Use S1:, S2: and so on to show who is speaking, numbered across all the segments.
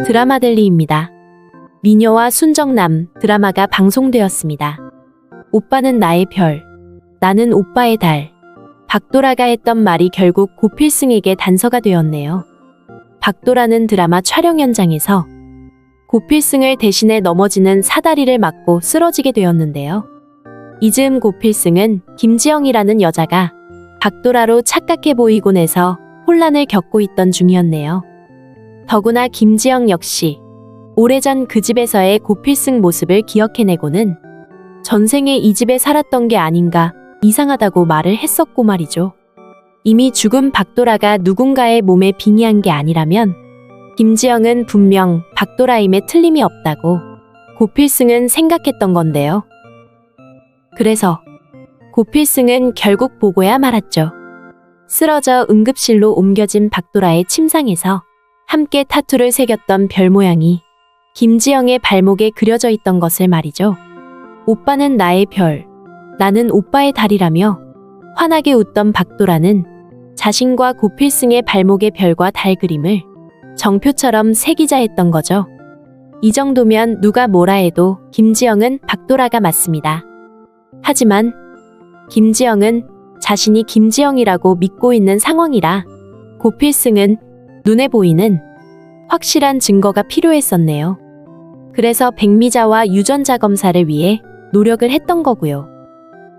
S1: 드라마델리입니다. 미녀와 순정남 드라마가 방송되었습니다. 오빠는 나의 별, 나는 오빠의 달. 박도라가 했던 말이 결국 고필승에게 단서가 되었네요. 박도라는 드라마 촬영 현장에서 고필승을 대신해 넘어지는 사다리를 맞고 쓰러지게 되었는데요. 이 즈음 고필승은 김지영이라는 여자가 박도라로 착각해 보이곤 해서 혼란을 겪고 있던 중이었네요. 더구나 김지영 역시 오래전 그 집에서의 고필승 모습을 기억해내고는 전생에 이 집에 살았던 게 아닌가 이상하다고 말을 했었고 말이죠. 이미 죽은 박도라가 누군가의 몸에 빙의한 게 아니라면 김지영은 분명 박도라임에 틀림이 없다고 고필승은 생각했던 건데요. 그래서 고필승은 결국 보고야 말았죠. 쓰러져 응급실로 옮겨진 박도라의 침상에서 함께 타투를 새겼던 별 모양이 김지영의 발목에 그려져 있던 것을 말이죠. 오빠는 나의 별, 나는 오빠의 달이라며 환하게 웃던 박도라는 자신과 고필승의 발목의 별과 달 그림을 정표처럼 새기자 했던 거죠. 이 정도면 누가 뭐라 해도 김지영은 박도라가 맞습니다. 하지만 김지영은 자신이 김지영이라고 믿고 있는 상황이라 고필승은 눈에 보이는 확실한 증거가 필요했었네요. 그래서 백미자와 유전자 검사를 위해 노력을 했던 거고요.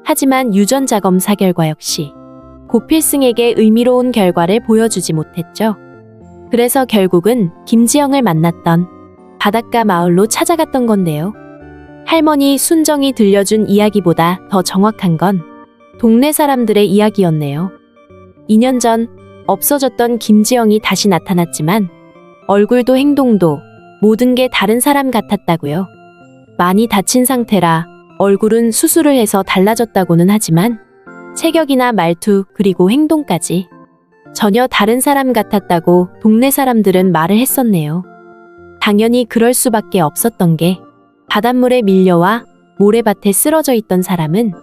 S1: 하지만 유전자 검사 결과 역시 고필승에게 의미로운 결과를 보여주지 못했죠. 그래서 결국은 김지영을 만났던 바닷가 마을로 찾아갔던 건데요. 할머니 순정이 들려준 이야기보다 더 정확한 건 동네 사람들의 이야기였네요. 2년 전 없어졌던 김지영이 다시 나타났지만 얼굴도 행동도 모든 게 다른 사람 같았다고요. 많이 다친 상태라 얼굴은 수술을 해서 달라졌다고는 하지만 체격이나 말투 그리고 행동까지 전혀 다른 사람 같았다고 동네 사람들은 말을 했었네요. 당연히 그럴 수밖에 없었던 게 바닷물에 밀려와 모래밭에 쓰러져 있던 사람은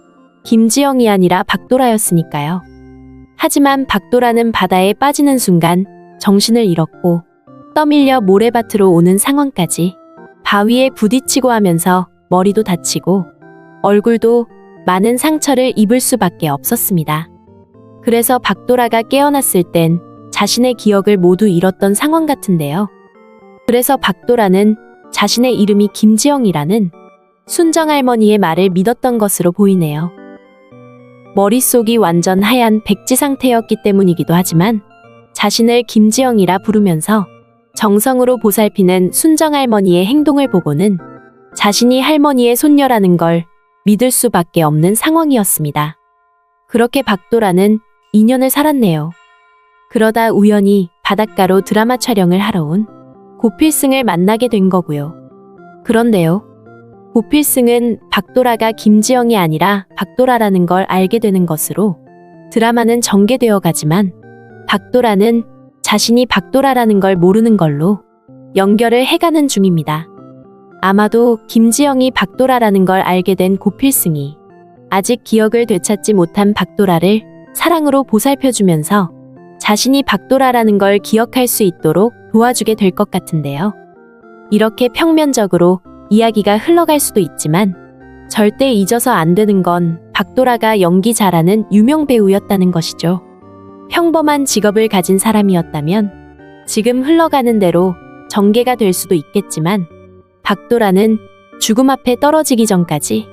S1: 김지영이 아니라 박도라였으니까요. 하지만 박도라는 바다에 빠지는 순간 정신을 잃었고 떠밀려 모래밭으로 오는 상황까지 바위에 부딪히고 하면서 머리도 다치고 얼굴도 많은 상처를 입을 수밖에 없었습니다. 그래서 박도라가 깨어났을 땐 자신의 기억을 모두 잃었던 상황 같은데요. 그래서 박도라는 자신의 이름이 김지영이라는 순정할머니의 말을 믿었던 것으로 보이네요. 머릿속이 완전 하얀 백지 상태였기 때문이기도 하지만 자신을 김지영이라 부르면서 정성으로 보살피는 순정할머니의 행동을 보고는 자신이 할머니의 손녀라는 걸 믿을 수밖에 없는 상황이었습니다. 그렇게 박도라는 2년을 살았네요. 그러다 우연히 바닷가로 드라마 촬영을 하러 온 고필승을 만나게 된 거고요. 그런데요. 고필승은 박도라가 김지영이 아니라 박도라라는 걸 알게 되는 것으로 드라마는 전개되어 가지만 박도라는 자신이 박도라라는 걸 모르는 걸로 연결을 해가는 중입니다. 아마도 김지영이 박도라라는 걸 알게 된 고필승이 아직 기억을 되찾지 못한 박도라를 사랑으로 보살펴주면서 자신이 박도라라는 걸 기억할 수 있도록 도와주게 될 것 같은데요. 이렇게 평면적으로 이야기가 흘러갈 수도 있지만 절대 잊어서 안 되는 건 박도라가 연기 잘하는 유명 배우였다는 것이죠. 평범한 직업을 가진 사람이었다면 지금 흘러가는 대로 전개가 될 수도 있겠지만 박도라는 죽음 앞에 떨어지기 전까지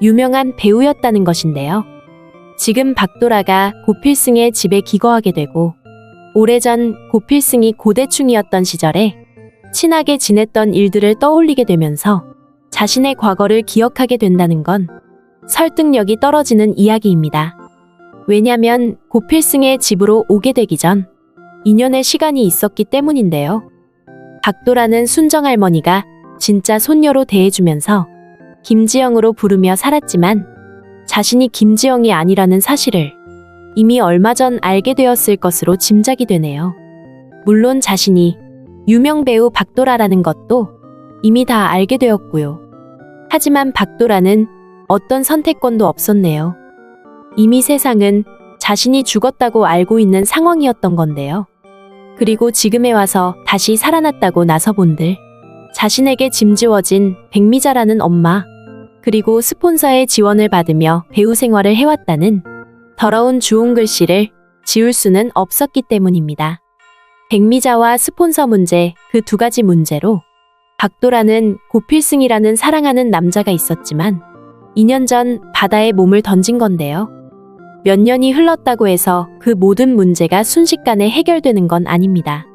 S1: 유명한 배우였다는 것인데요. 지금 박도라가 고필승의 집에 기거하게 되고 오래전 고필승이 고대충이었던 시절에 친하게 지냈던 일들을 떠올리게 되면서 자신의 과거를 기억하게 된다는 건 설득력이 떨어지는 이야기입니다. 왜냐면 고필승의 집으로 오게 되기 전 2년의 시간이 있었기 때문인데요. 박도라는 순정할머니가 진짜 손녀로 대해주면서 김지영으로 부르며 살았지만 자신이 김지영이 아니라는 사실을 이미 얼마 전 알게 되었을 것으로 짐작이 되네요. 물론 자신이 유명 배우 박도라라는 것도 이미 다 알게 되었고요. 하지만 박도라는 어떤 선택권도 없었네요. 이미 세상은 자신이 죽었다고 알고 있는 상황이었던 건데요. 그리고 지금에 와서 다시 살아났다고 나서본들. 자신에게 짐지워진 백미자라는 엄마, 그리고 스폰서의 지원을 받으며 배우 생활을 해왔다는 더러운 주홍 글씨를 지울 수는 없었기 때문입니다. 백미자와 스폰서 문제, 그 두 가지 문제로 박도라는 고필승이라는 사랑하는 남자가 있었지만 2년 전 바다에 몸을 던진 건데요. 몇 년이 흘렀다고 해서 그 모든 문제가 순식간에 해결되는 건 아닙니다.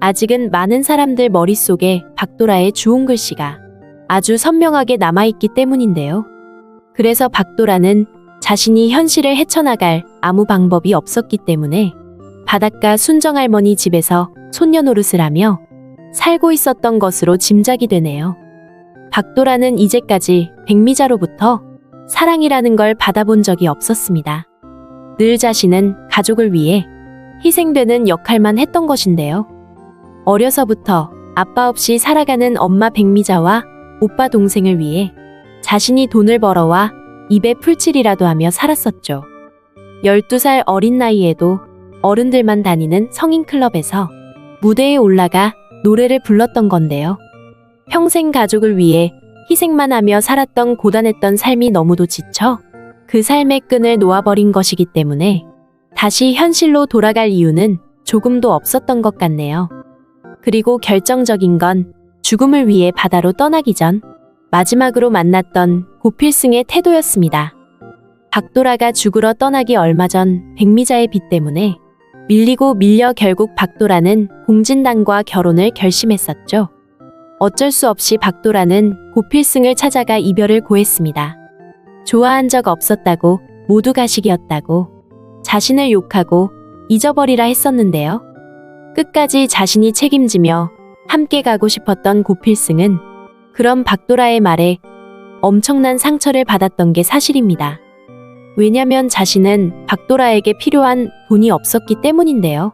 S1: 아직은 많은 사람들 머릿속에 박도라의 주홍 글씨가 아주 선명하게 남아있기 때문인데요. 그래서 박도라는 자신이 현실을 헤쳐나갈 아무 방법이 없었기 때문에 바닷가 순정할머니 집에서 손녀 노릇을 하며 살고 있었던 것으로 짐작이 되네요. 박도라는 이제까지 백미자로부터 사랑이라는 걸 받아본 적이 없었습니다. 늘 자신은 가족을 위해 희생되는 역할만 했던 것인데요. 어려서부터 아빠 없이 살아가는 엄마 백미자와 오빠 동생을 위해 자신이 돈을 벌어와 입에 풀칠이라도 하며 살았었죠. 12살 어린 나이에도 어른들만 다니는 성인 클럽에서 무대에 올라가 노래를 불렀던 건데요. 평생 가족을 위해 희생만 하며 살았던 고단했던 삶이 너무도 지쳐 그 삶의 끈을 놓아버린 것이기 때문에 다시 현실로 돌아갈 이유는 조금도 없었던 것 같네요. 그리고 결정적인 건 죽음을 위해 바다로 떠나기 전 마지막으로 만났던 고필승의 태도였습니다. 박도라가 죽으러 떠나기 얼마 전 백미자의 빚 때문에 밀리고 밀려 결국 박도라는 공진단과 결혼을 결심했었죠. 어쩔 수 없이 박도라는 고필승을 찾아가 이별을 고했습니다. 좋아한 적 없었다고, 모두 가식이었다고, 자신을 욕하고 잊어버리라 했었는데요. 끝까지 자신이 책임지며 함께 가고 싶었던 고필승은 그런 박도라의 말에 엄청난 상처를 받았던 게 사실입니다. 왜냐면 자신은 박도라에게 필요한 돈이 없었기 때문인데요.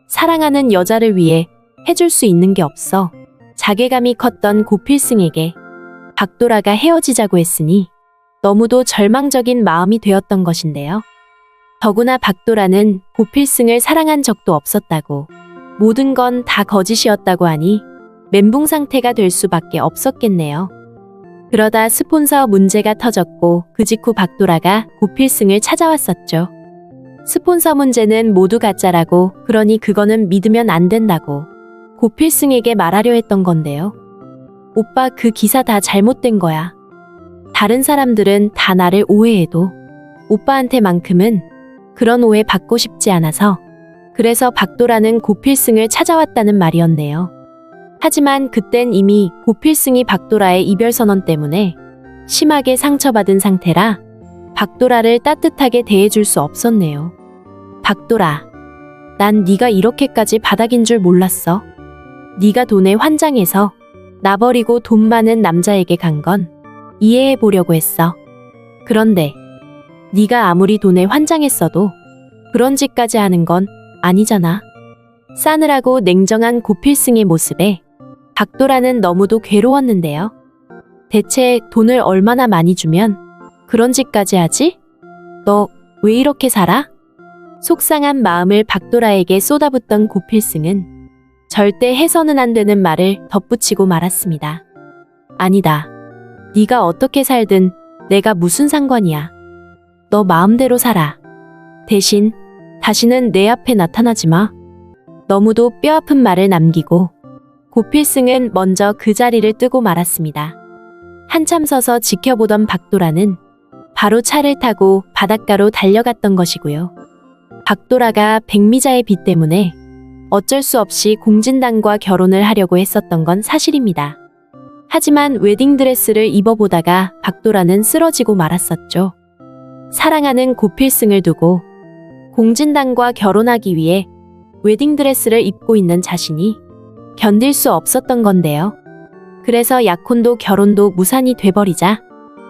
S1: 사랑하는 여자를 위해 해줄 수 있는 게 없어 자괴감이 컸던 고필승에게 박도라가 헤어지자고 했으니 너무도 절망적인 마음이 되었던 것인데요. 더구나 박도라는 고필승을 사랑한 적도 없었다고, 모든 건 다 거짓이었다고 하니 멘붕 상태가 될 수밖에 없었겠네요. 그러다 스폰서 문제가 터졌고 그 직후 박도라가 고필승을 찾아왔었죠. 스폰서 문제는 모두 가짜라고, 그러니 그거는 믿으면 안 된다고 고필승에게 말하려 했던 건데요. 오빠, 그 기사 다 잘못된 거야. 다른 사람들은 다 나를 오해해도 오빠한테만큼은 그런 오해 받고 싶지 않아서 그래서 박도라는 고필승을 찾아왔다는 말이었네요. 하지만 그땐 이미 고필승이 박도라의 이별선언 때문에 심하게 상처받은 상태라 박도라를 따뜻하게 대해줄 수 없었네요. 박도라, 난 네가 이렇게까지 바닥인 줄 몰랐어. 네가 돈에 환장해서 나 버리고 돈 많은 남자에게 간 건 이해해 보려고 했어. 그런데 네가 아무리 돈에 환장했어도 그런 짓까지 하는 건 아니잖아. 싸늘하고 냉정한 고필승의 모습에 박도라는 너무도 괴로웠는데요. 대체 돈을 얼마나 많이 주면 그런 짓까지 하지? 너 왜 이렇게 살아? 속상한 마음을 박도라에게 쏟아붓던 고필승은 절대 해서는 안 되는 말을 덧붙이고 말았습니다. 아니다. 네가 어떻게 살든 내가 무슨 상관이야. 너 마음대로 살아. 대신 다시는 내 앞에 나타나지 마. 너무도 뼈아픈 말을 남기고 고필승은 먼저 그 자리를 뜨고 말았습니다. 한참 서서 지켜보던 박도라는 바로 차를 타고 바닷가로 달려갔던 것이고요. 박도라가 백미자의 빚 때문에 어쩔 수 없이 공진단과 결혼을 하려고 했었던 건 사실입니다. 하지만 웨딩드레스를 입어보다가 박도라는 쓰러지고 말았었죠. 사랑하는 고필승을 두고 공진단과 결혼하기 위해 웨딩드레스를 입고 있는 자신이 견딜 수 없었던 건데요. 그래서 약혼도 결혼도 무산이 돼버리자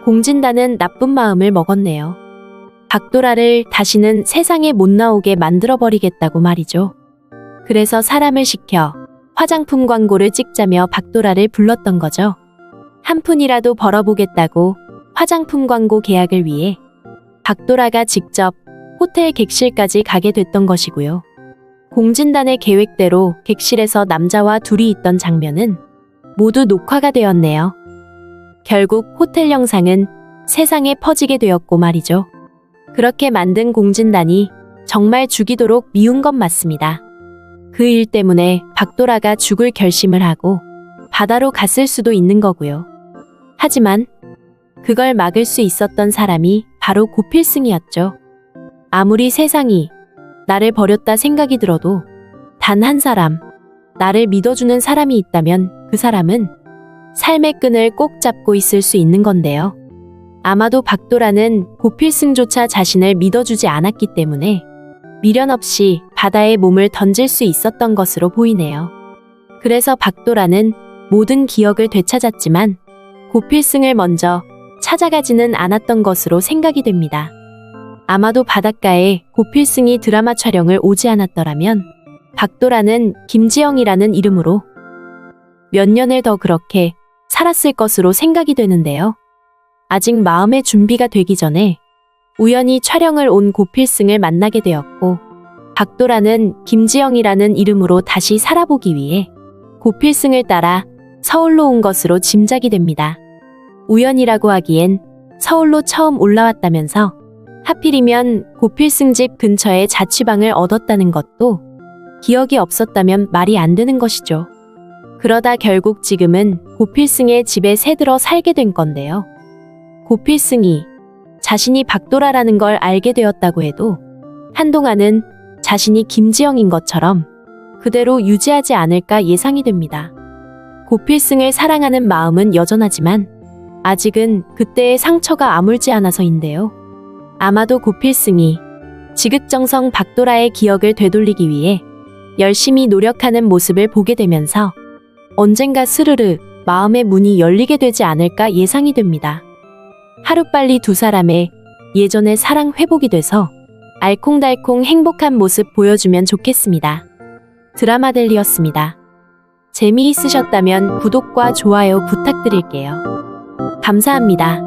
S1: 공진단은 나쁜 마음을 먹었네요. 박도라를 다시는 세상에 못 나오게 만들어버리겠다고 말이죠. 그래서 사람을 시켜 화장품 광고를 찍자며 박도라를 불렀던 거죠. 한 푼이라도 벌어보겠다고 화장품 광고 계약을 위해 박도라가 직접 호텔 객실까지 가게 됐던 것이고요. 공진단의 계획대로 객실에서 남자와 둘이 있던 장면은 모두 녹화가 되었네요. 결국 호텔 영상은 세상에 퍼지게 되었고 말이죠. 그렇게 만든 공진단이 정말 죽이도록 미운 건 맞습니다. 그 일 때문에 박도라가 죽을 결심을 하고 바다로 갔을 수도 있는 거고요. 하지만 그걸 막을 수 있었던 사람이 바로 고필승이었죠. 아무리 세상이 나를 버렸다 생각이 들어도 단 한 사람, 나를 믿어주는 사람이 있다면 그 사람은 삶의 끈을 꼭 잡고 있을 수 있는 건데요. 아마도 박도라는 고필승조차 자신을 믿어주지 않았기 때문에 미련 없이 바다에 몸을 던질 수 있었던 것으로 보이네요. 그래서 박도라는 모든 기억을 되찾았지만 고필승을 먼저 찾아가지는 않았던 것으로 생각이 됩니다. 아마도 바닷가에 고필승이 드라마 촬영을 오지 않았더라면 박도라는 김지영이라는 이름으로 몇 년을 더 그렇게 살았을 것으로 생각이 되는데요. 아직 마음의 준비가 되기 전에 우연히 촬영을 온 고필승을 만나게 되었고 박도라는 김지영이라는 이름으로 다시 살아보기 위해 고필승을 따라 서울로 온 것으로 짐작이 됩니다. 우연이라고 하기엔 서울로 처음 올라왔다면서 하필이면 고필승 집 근처에 자취방을 얻었다는 것도 기억이 없었다면 말이 안 되는 것이죠. 그러다 결국 지금은 고필승의 집에 새들어 살게 된 건데요. 고필승이 자신이 박도라라는 걸 알게 되었다고 해도 한동안은 자신이 김지영인 것처럼 그대로 유지하지 않을까 예상이 됩니다. 고필승을 사랑하는 마음은 여전하지만 아직은 그때의 상처가 아물지 않아서인데요. 아마도 고필승이 지극정성 박도라의 기억을 되돌리기 위해 열심히 노력하는 모습을 보게 되면서 언젠가 스르르 마음의 문이 열리게 되지 않을까 예상이 됩니다. 하루빨리 두 사람의 예전의 사랑 회복이 돼서 알콩달콩 행복한 모습 보여주면 좋겠습니다. 드라마델리였습니다. 재미있으셨다면 구독과 좋아요 부탁드릴게요. 감사합니다.